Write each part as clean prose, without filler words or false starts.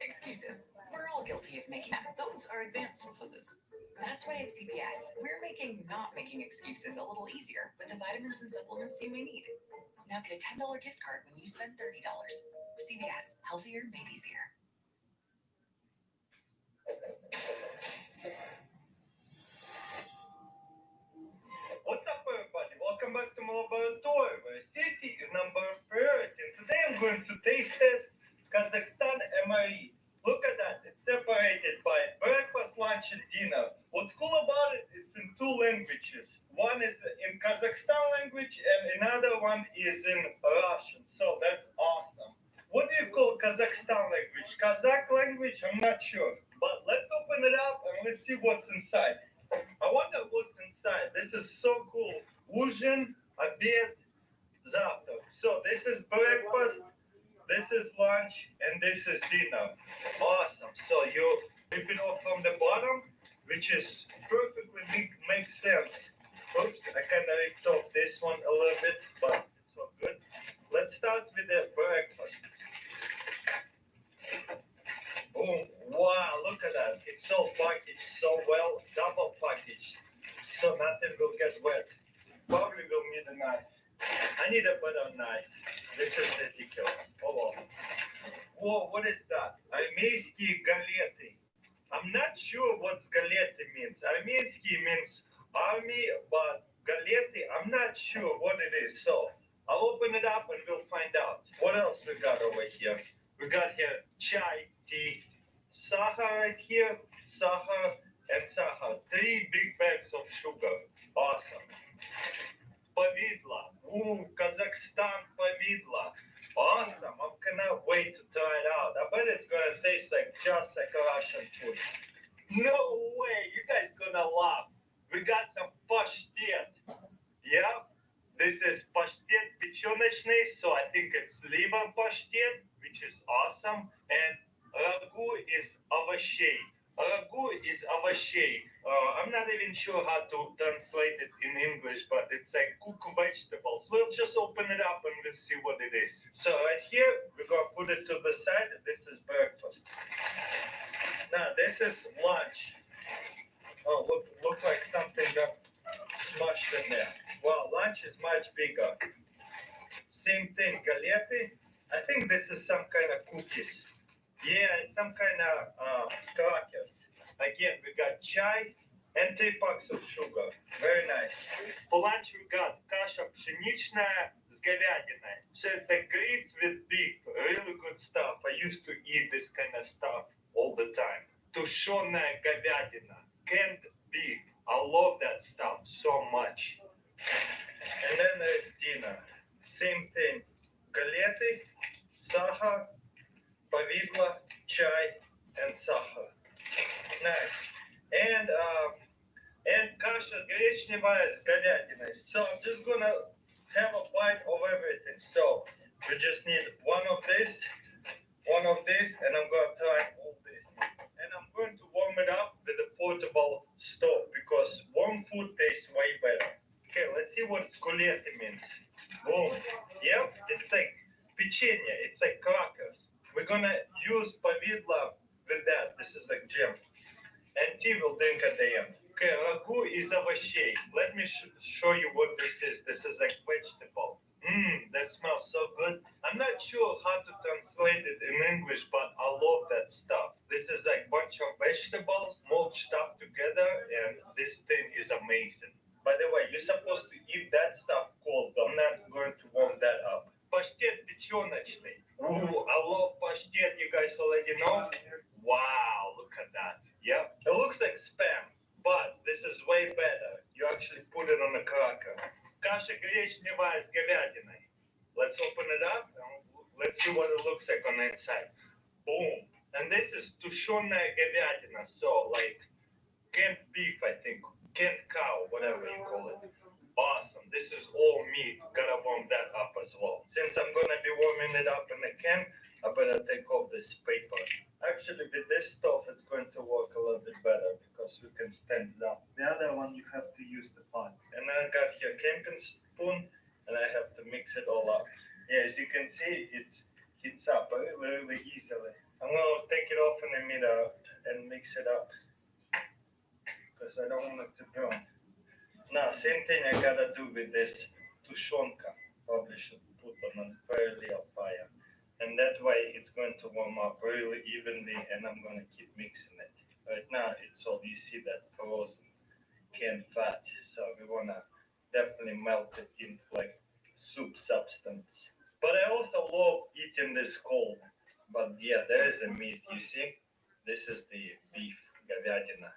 Excuses. We're all guilty of making them. Those are advanced poses. That's why at CVS, we're making not making excuses a little easier with the vitamins and supplements you may need. Now get a $10 gift card when you spend $30. CVS, healthier made easier. What's up, everybody? Welcome back to my laboratory where safety is number priority. And today I'm going to taste test Kazakhstan MRE. Look at that, it's separated by breakfast, lunch, and dinner. What's cool about it, it's in two languages. One is in Kazakhstan language and another one is in Russian. So that's awesome. What do you call Kazakhstan language? Kazakh language? I'm not sure. But let's open it up and let's see what's inside. I wonder what's inside. This is so cool. Ужин, обед, завтрак. So this is breakfast, this is lunch, and this is dinner. Awesome. So you rip it off from the bottom, which is perfectly makes sense. Oops, I kind of ripped off this one a little bit, but it's all good. Let's start with the breakfast. Boom. Wow, look at that. It's so packaged so well, double packaged. So nothing will get wet. Probably will need a knife. I need a better knife. This is ridiculous. Hold on. Whoa, what is that? Armейские галеты. I'm not sure what галеты means. Armейские means army, but галеты, I'm not sure what it is. So I'll open it up and we'll find out. What else we got over here? We got here chai, tea, sahar right here, sahar, and sahar. 3 big bags of sugar. Awesome. Повидло. Ooh, Kazakhstan повидло. Awesome. I cannot wait to try it out. I bet it's gonna taste like just like Russian food. No way. You guys gonna laugh. We got some pashtet. Yeah. This is pashtet печёночный, so I think it's liver pashtet, which is awesome. And ragu is овощей. Ragu is овощей. I'm not even sure how to translate it in English, but it's like cooked vegetables. We'll just open it up and we'll see what it is. So right here, we're going to put it to the side. This is breakfast. Now, this is lunch. Oh, look like something got smushed in there. Well, lunch is much bigger. Same thing, галеты. I think this is some kind of cookies. Yeah, it's some kind of crackers. Again, we got chai and 3 packs of sugar. Very nice. For lunch we got каша пшеничная с говядиной. So it's like grits with beef. Really good stuff. I used to eat this kind of stuff all the time. Тушеная говядина. Canned beef. I love that stuff so much. And then there's dinner. Same thing. Галеты, сахар, повидло, chai, and sahar. Nice. and kasha гречневая с говядиной. So I'm just gonna have a bite of everything. So we just need one of this, and I'm gonna try all this. And I'm going to warm it up with a portable stove because warm food tastes way better. Okay, let's see what scolietti means. Boom. Yep, it's like pechenye, it's like crackers. We're gonna use повидло with that. This is like jam. And tea will drink at the end. Okay, ragu is овощей. Let me show you what this is. This is like vegetable. That smells so good. I'm not sure how to translate it in English, but I love that stuff. This is like bunch of vegetables mulched up together, and this thing is amazing. By the way, you're supposed to eat that stuff cold. I'm not going to warm that up. Паштет печеночный. Ooh, I love паштет. You guys already know? Wow, look at that. Yeah, it looks like spam, but this is way better. You actually put it on a cracker. Каша гречневая с говядиной. Let's open it up and let's see what it looks like on the inside. Boom. And this is тушеная говядина, so like canned beef, I think. Canned cow, whatever you call it. Awesome. This is all meat. Gotta warm that up as well. Since I'm gonna be warming it up in the can, I better take off this paper. Actually, with this stuff, it's going to work a little bit better because we can stand it up. The other one, you have to use the pot. And I got here camping spoon, and I have to mix it all up. Yeah, as you can see, it heats up really easily. I'm gonna take it off in a minute and mix it up because I don't want it to burn. Now, same thing I gotta do with this tushonka. Probably should put on a very little fire. And that way it's going to warm up really evenly and I'm going to keep mixing it. Right now it's all, you see that frozen canned fat. So we want to definitely melt it into like soup substance. But I also love eating this cold. But yeah, there is a meat, you see? This is the beef говядина.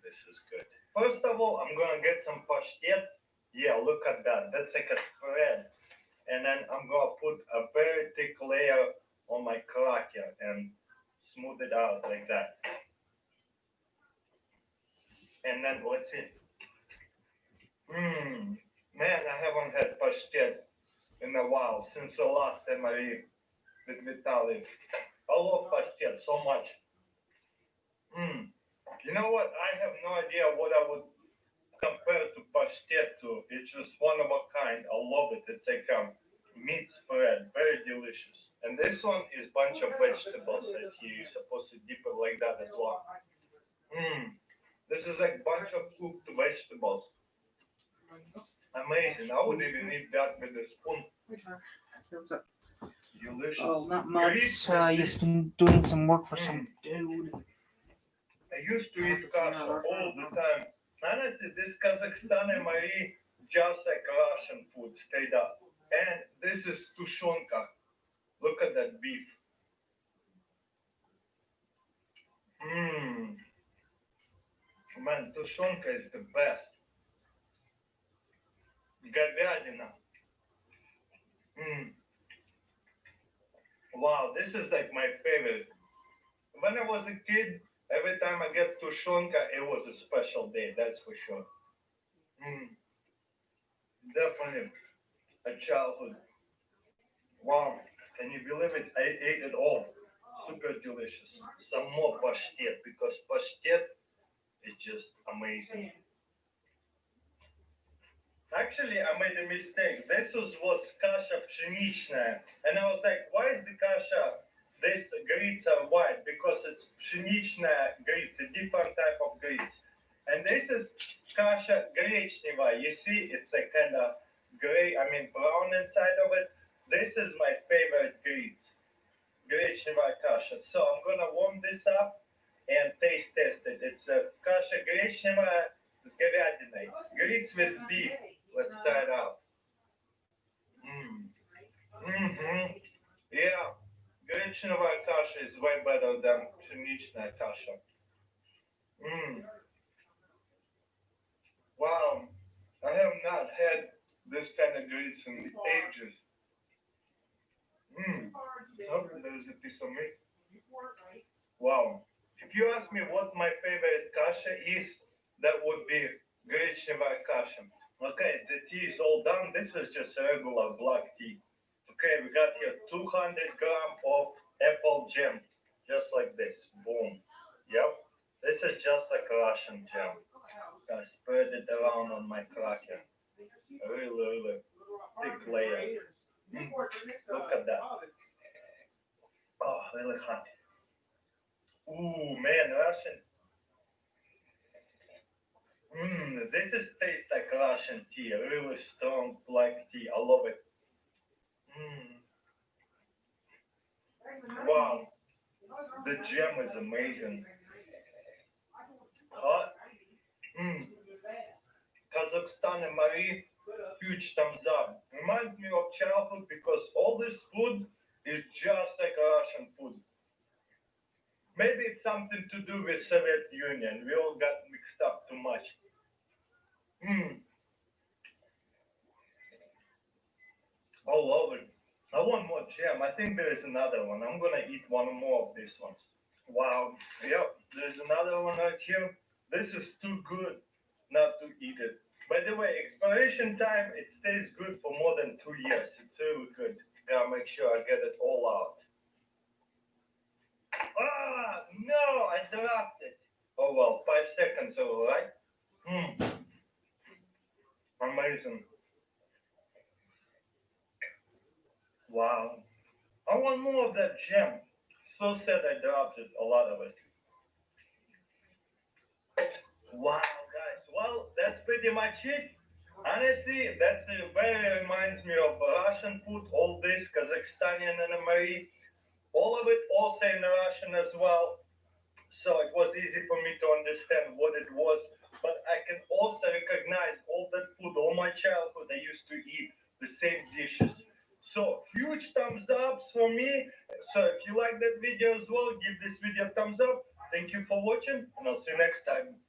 This is good. First of all, I'm going to get some pashtet. Yeah, look at that. That's like a spread. And then I'm gonna put a very thick layer on my cracker and smooth it out like that. And then let's see. Man, I haven't had pashtet in a while since the last time I ate with Vitaly. I love pashtet so much. You know what? I have no idea what I would compare to pashtet to. It's just one of a kind. I love it. It's like meat spread, very delicious. And this one is bunch of vegetables that you're supposed to dip it like that as well. This is like bunch of cooked vegetables. Amazing. I would even eat that with a spoon. Delicious. Oh, not much. He's been doing some work for some dude. I used to eat kasha all the time. Honestly, this Kazakhstan and Marie just like Russian food, straight up. And this is tushonka. Look at that beef. Man, tushonka is the best. Говядина. Wow, this is like my favorite. When I was a kid, every time I get tushonka, it was a special day, that's for sure. Definitely a childhood. Wow, can you believe it? I ate it all. Super delicious. Some more pashtet because pashtet is just amazing. Actually, I made a mistake. This was kasha pшеничная. And I was like, why is the kasha, this grits are white? Because it's pшеничная grits, a different type of grits. And this is kasha гречневая. You see, it's a kind of gray, brown inside of it. This is my favorite grits. Гречневая kasha. So I'm gonna warm this up and taste test it. It's a kasha гречневая с говядиной. Grits with beef. Let's try it out. Yeah, гречневая каша is way better than пшеничная каша. Wow, I have not had this kind of grits in ages. Oh, there's a piece of meat. Wow, if you ask me what my favorite kasha is, that would be grechnevar kasha. Okay, the tea is all done. This is just regular black tea. Okay, we got here 200 gram of apple jam, just like this. Boom. Yep. This is just like Russian jam. I spread it around on my cracker. Really, really thick layer. Look at that. Oh, really hot. Ooh, man, Russian. This is tastes like Russian tea. Really strong black tea. I love it. Wow, the jam is amazing. Hot. Kazakhstan and Marie, huge thumbs up. Reminds me of childhood because all this food is just like Russian food. Maybe it's something to do with Soviet Union. We all got mixed up too much. All over. I want more jam. I think there is another one. I'm gonna eat one more of these ones. Wow. Yep. There's another one right here. This is too good not to eat it. By the way, expiration time, it stays good for more than 2 years. It's really good. Gotta make sure I get it all out. Ah, no, I dropped it. Oh well, 5 seconds, all right? Amazing. Wow. I want more of that jam. So sad I dropped it, a lot of it. Wow, guys. Well, that's pretty much it. Honestly, that's very reminds me of Russian food. All this Kazakhstani and Marie, all of it also in Russian as well. So it was easy for me to understand what it was. But I can also recognize all that food, all my childhood. I used to eat the same dishes. So huge thumbs ups for me. So if you like that video as well, give this video a thumbs up. Thank you for watching, and I'll see you next time.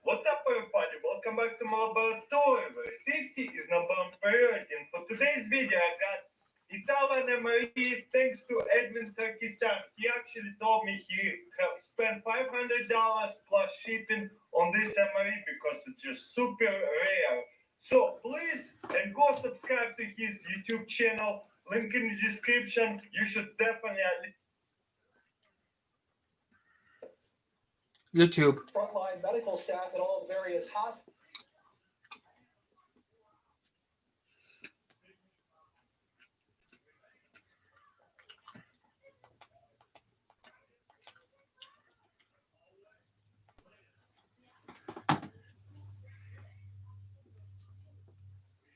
What's up, everybody? Welcome back to my laboratory where safety is number one priority. And for today's video, I got Italian MRE thanks to Edwin Sarkisian. He actually told me he have spent $500 plus shipping on this MRE because it's just super rare. So please, and go subscribe to his YouTube channel. Link in the description. You should definitely. YouTube. Frontline medical staff at all various hospitals.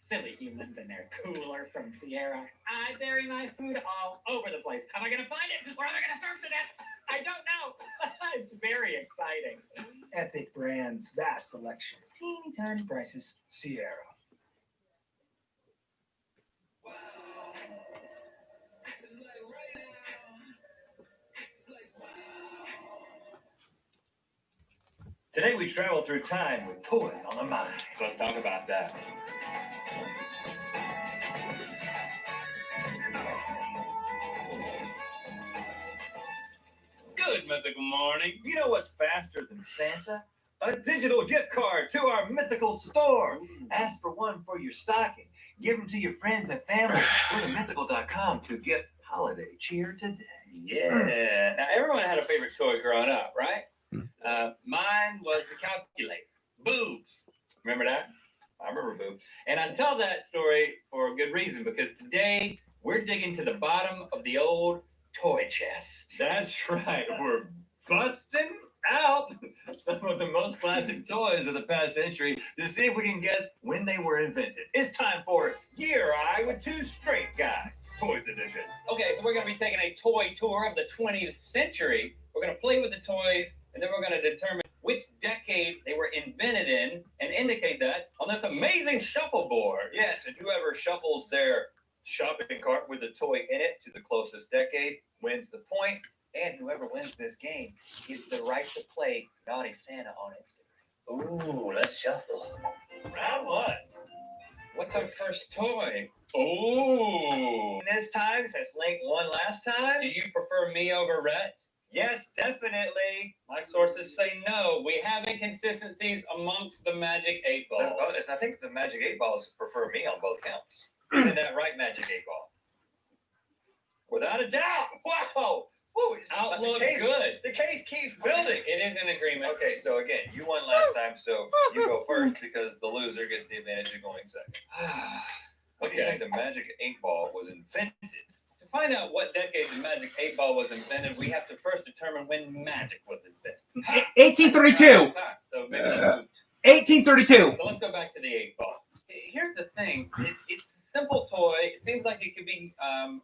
Silly humans and their cooler from Sierra. I bury my food all over the place. Am I going to find it or am I going to starve to death? I don't know. It's very exciting. Epic brands, vast selection, teeny tiny prices. Sierra. Today we travel through time with toys on the mind. Let's talk about that. Good mythical morning. You know what's faster than Santa? A digital gift card to our mythical store. Ask for one for your stocking. Give them to your friends and family. Go to mythical.com to gift holiday cheer today. Yeah. Now, everyone had a favorite toy growing up, right? Mine was the calculator. Boobs. Remember that? I remember boobs. And I tell that story for a good reason because today we're digging to the bottom of the old toy chest. That's right. We're busting out some of the most classic toys of the past century to see if we can guess when they were invented. It's time for Year Eye with two straight guys. Toys edition. Okay, so we're going to be taking a toy tour of the 20th century. We're going to play with the toys, and then we're going to determine which decade they were invented in and indicate that on this amazing shuffleboard. Yes, and whoever shuffles their shopping cart with a toy in it to the closest decade wins the point, and whoever wins this game gets the right to play Naughty Santa on Instagram. Ooh, let's shuffle. Round one. What's our first toy? Ooh. This time, since Link won last time, Do you prefer me over Rhett? yes, definitely. My sources say no. We have inconsistencies amongst the Magic 8 Balls. I think the Magic 8 Balls prefer me on both counts. Isn't that right, Magic 8 Ball? Without a doubt. Wow. Woo, Outlook the case, good. The case keeps building. It is an agreement. Okay, so again, you won last time, so you go first because the loser gets the advantage of going second. What do you think the Magic 8 Ball was invented? To find out what decade the Magic 8 Ball was invented, we have to first determine when magic was invented. 1832. So maybe let's move. 1832. So let's go back to the 8 Ball. Here's the thing. It's a simple toy. It seems like it could be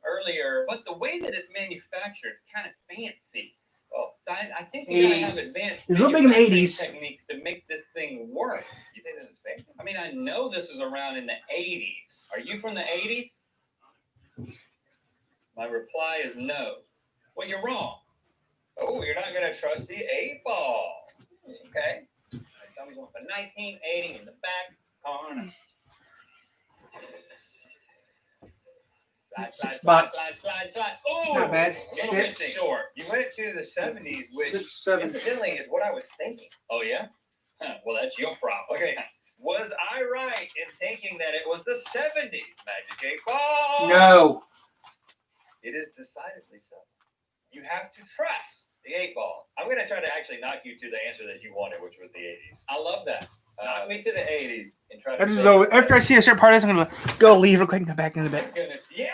earlier, but the way that it's manufactured is kind of fancy. Oh, So I think we gotta have 80s. advanced It was real big in the manufacturing 80s. techniques to make this thing work. you think this is fancy? I mean, I know this was around in the 80s. Are you from the 80s? My reply is no. Well, you're wrong. Oh, you're not gonna trust the 8 Ball. Okay. Someone's going for 1980 in the back corner. Slide, $6. slide. Oh, It's not bad. Little bit Six. short. You went to the 70s, which 6, 7. incidentally is what I was thinking. Oh yeah. Huh, well, that's your problem. Okay. Was I right in thinking that it was the 70s Magic 8 Ball? No. It is decidedly so. You have to trust the 8 Ball. I'm going to try to actually knock you to the answer that you wanted, which was the 80s. I love that. Knock me to the 80s. And try to After, say so, it's after I see a certain part of this, I'm gonna go leave real quick and come back in a bit. Goodness. Yeah.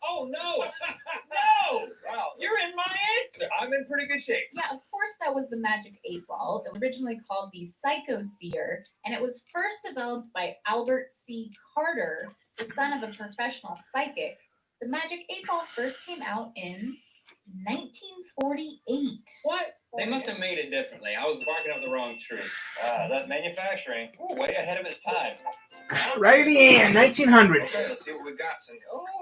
Oh no. No. Wow, You're in my answer. I'm in pretty good shape. Yeah, of course, that was the Magic 8 Ball. It was originally called the Psycho Seer, and it was first developed by Albert C. Carter, the son of a professional psychic. The Magic 8 Ball first came out in 1948. What? They must have made it differently. I was barking up the wrong tree. That's manufacturing. Ooh, way ahead of its time. Raggedy Ann, 1900. Okay, let's see what we've got.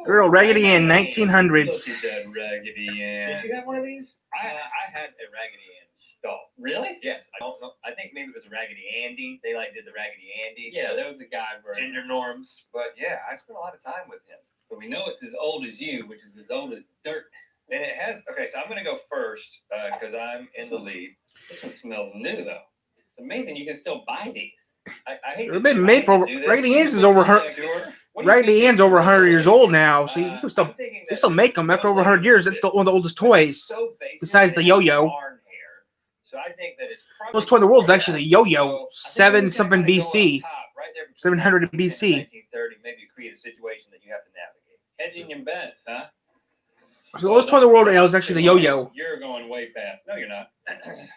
Girl, Raggedy Ann, 1900s. Look at that Raggedy Ann. Did you have one of these? I had a Raggedy Ann doll. Really? Yes, I don't know. I think maybe it was a Raggedy Andy. They did the Raggedy Andy. Yeah, there was a guy version. Gender norms. But yeah, I spent a lot of time with him. So we know it's as old as you, which is as old as dirt. And it has, okay, so I'm going to go first because I'm in the lead. This one smells new though. It's amazing you can still buy these. I hate They've been made for Raggedy Ann's is over her. What do you Raggedy think Ann's over 100 years old now, so you can still I'm thinking they that still make them after over 100 years. It's still one of the oldest toys. so basic besides that the it has yo-yo. barn hair. So I think that it's probably Most toy in the world is actually the yo-yo, So I think 7 we something gotta go up BC. top, right there between 700 1910 and BC. 1930, maybe create a situation that you have to navigate. hedging your bets, huh? So the oldest toy in the world right now is actually the yo-yo. You're going way past. No, you're not.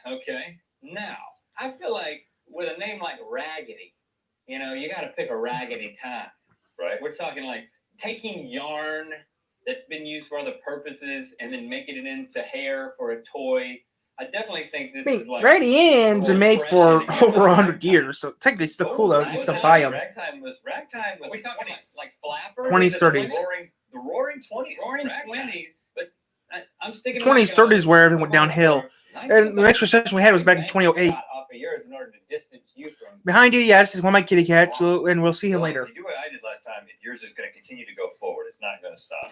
Okay. Now, I feel like with a name like Raggedy, you know, you got to pick a raggedy time, right? We're talking like taking yarn that's been used for other purposes and then making it into hair for a toy. I definitely think this I mean, is like Raggedy Ann's been made for over 100 years, so technically it's still cool though. You can still buy them. Ragtime was Are we talking 20s. like flapper? 20s, 30s. The roaring 20s. Roaring Ragtime. 20s, but I'm sticking. 20s, 30s where everything went downhill. And the next recession we had was back in 2008. Off of yours in order to distance you from. Behind you, yes, is one of my kitty cats, so, and we'll see him Well, later. If you do what I did last time, yours is going to continue to go forward. It's not going to stop.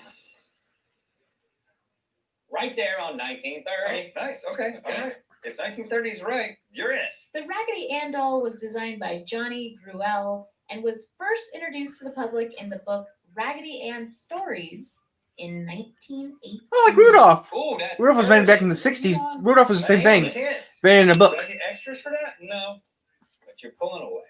Right there on 1930. Nice. Okay. All right. If 1930 is right, you're in. The Raggedy Ann doll was designed by Johnny Gruelle and was first introduced to the public in the book Raggedy Ann Stories in 1918. Oh, like Rudolph. Oh, that's Rudolph was made back in the 60s. Rudolph was the same thing. Intense. Made in a Do book. I get extras for that? No, but you're pulling away.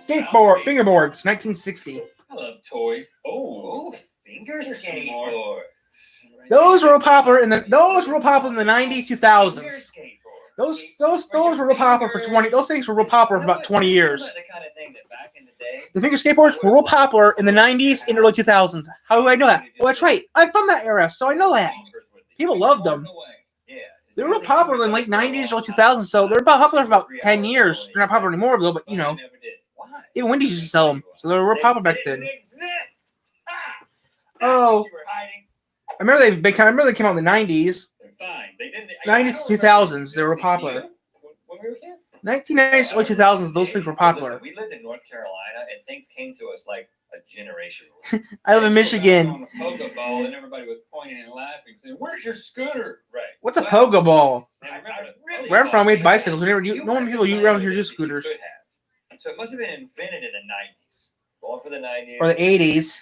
Skateboard, fingerboards, 1960. I love toys. Oh, Ooh, finger Here's some more. skateboards. Those were real popular in the 90s, Finger 2000s. skateboard. Those were real popular for 20. Those things were real popular for about 20 years. The kind of thing that back in the The finger skateboards were real popular in the 90s and early 2000s. How do I know that? Well, that's right. I'm from that era, so I know that. People loved them. They were real popular in the late 90s, early 2000s, so they're about popular for about 10 years. They're not popular anymore, though, but, you know, even Wendy's used to sell them, so they were real popular back then. Oh, I remember they came out in the 90s. 90s to 2000s, they were popular. When we were kids. 1990s, early 2000s, those things were popular. Listen, we lived in North Carolina, and things came to us like a generation. I live in Michigan. On a pogo ball, and everybody was pointing and laughing, saying, "Where's your scooter?" Right. What's a pogo ball? Really Where I'm from, we had bicycles. We never, no one people around here use scooters. So it must have been invented in the 90s. Going for the 90s. Or the 80s.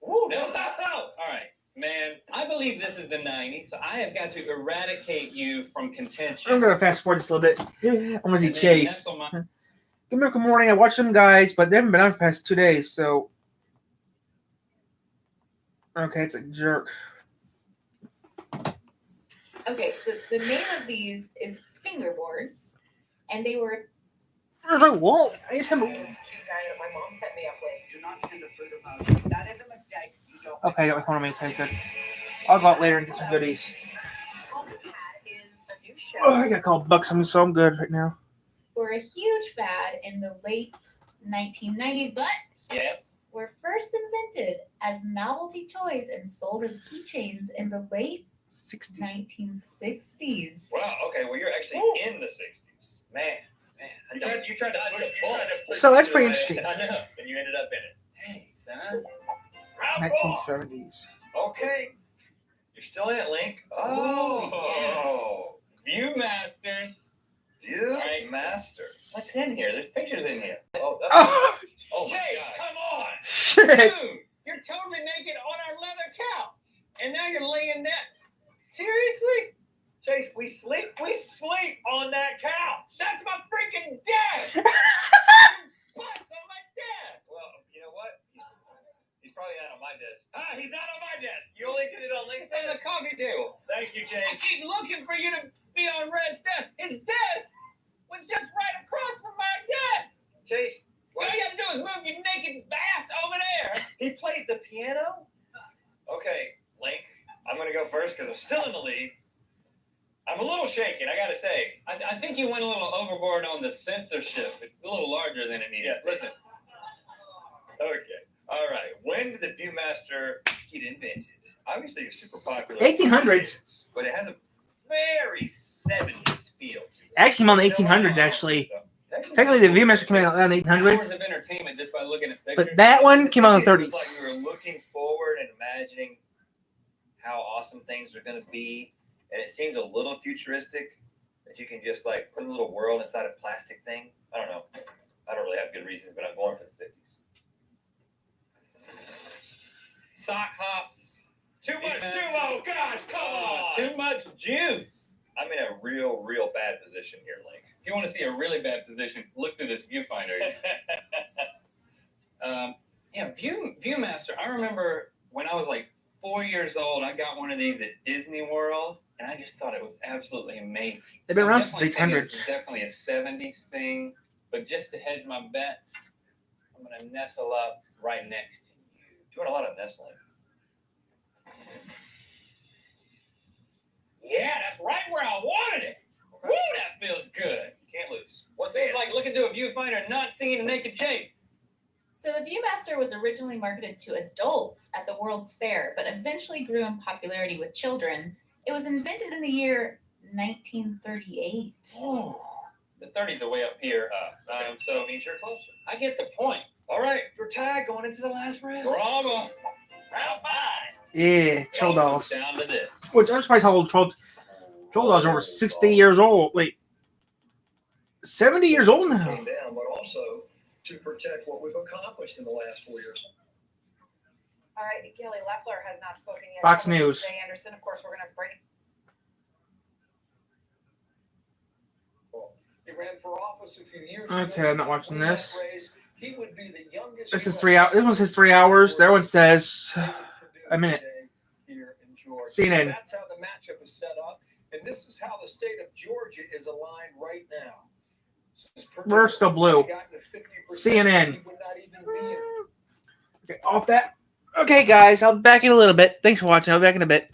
Woo, no. All right, man. I believe this is the 90s, so I have got to eradicate you from contention. I'm going to fast forward just a little bit. I'm going to see And then Chase. nestle my- Good morning. I watched them guys, but they haven't been on for the past 2 days, so. Okay, it's a jerk. Okay, the name of these is fingerboards, and they were Where's my wallet? I just have a. It's a cute guy that my mom set me up with. Do not send a food emoji. That is a mistake. You don't. Okay, I got my phone on me. Okay, good. I'll go out later and get some goodies. All we had is a new show. Oh, I got called bucks on me, so I'm good right now. were a huge fad in the late 1990s, but Yes. were first invented as novelty toys and sold as keychains in the late 1960s. Wow. Okay. Well, you're actually in the 60s. Man. You tried to push So that's it pretty away, interesting. I know. and you ended up in it. Hey, son. 1970s. Okay. You're still in it, Link. Oh, Viewmasters. View Right. Masters. What's in here? There's pictures in here. Oh, that's Oh, oh my Chase, God. come on. shit. Dude, you're totally naked on our leather couch. And now you're laying down. Seriously? Chase, we sleep on that couch. That's my freaking desk. What's on my desk? Well, you know what? He's probably not on my desk. He's not on my desk. You only did it on Link's It's on the desk. coffee table. Thank you, I Chase. keep looking for you to be on Red's desk. His desk was just right across from my desk. Chase, All you gotta do is move your naked ass over there. he played the piano? Okay, Link, I'm going to go first because I'm still in the lead. I'm a little shaken, I got to say. I think you went a little overboard on the censorship. It's a little larger than it needed. Yeah, listen. Okay, all right. When did the Viewmaster get invented? Obviously, it's super popular. 1800s. But it has a very 70s feel to it. Actually came out in the 1800s, actually. Technically, the Viewmaster came out in the Hours 1800s, of entertainment just by looking at pictures. but that one came out in the It was 30s. like we were looking forward and imagining how awesome things are going to be. And it seems a little futuristic that you can just like put a little world inside a plastic thing. I don't know. I don't really have good reasons, but I'm going for the 50s. sock hops. Too much, oh gosh, come on. Too much juice. I'm in a real bad position here, Link. If you want to see a really bad position, look through this viewfinder. Yeah, Viewmaster. I remember when I was like 4 years old, I got one of these at Disney World, and I just thought it was absolutely amazing. They've been So around I'm since the definitely thinking 1800s. It's definitely a 70s thing, but just to hedge my bets, I'm gonna nestle up right next to you. Doing a lot of nestling. Yeah, that's right where I wanted it. Woo, that feels good. You can't lose. What's Feels like looking through a viewfinder and not seeing a naked Chase. So the Viewmaster was originally marketed to adults at the World's Fair, but eventually grew in popularity with children. It was invented in the year 1938. Oh, the 30s are way up here. So it means you're closer. I get the point. All right, we're tied going into the last round. Bravo. Round 5. Yeah, Troll Dolls. Down to this. Which I'm surprised how old Troll Dolls are over 60 years old. Wait, 70 years old now. Came down, but also to protect what we've accomplished in the last 4 years. All right, Gilly Leffler has not spoken yet. Fox News. Jay Anderson, of course, we're going to bring. He ran for office a few years Okay, ago. I'm not watching In that this. race, he would be the youngest This is US 3 hours. This one's his 3 hours. That one says a minute. Here in Georgia. CNN. So that's how the matchup is set up, and this is how the state of Georgia is aligned right now. Where's the blue? CNN. Okay, off that. Okay, guys, I'll be back in a little bit. Thanks for watching. I'll be back in a bit.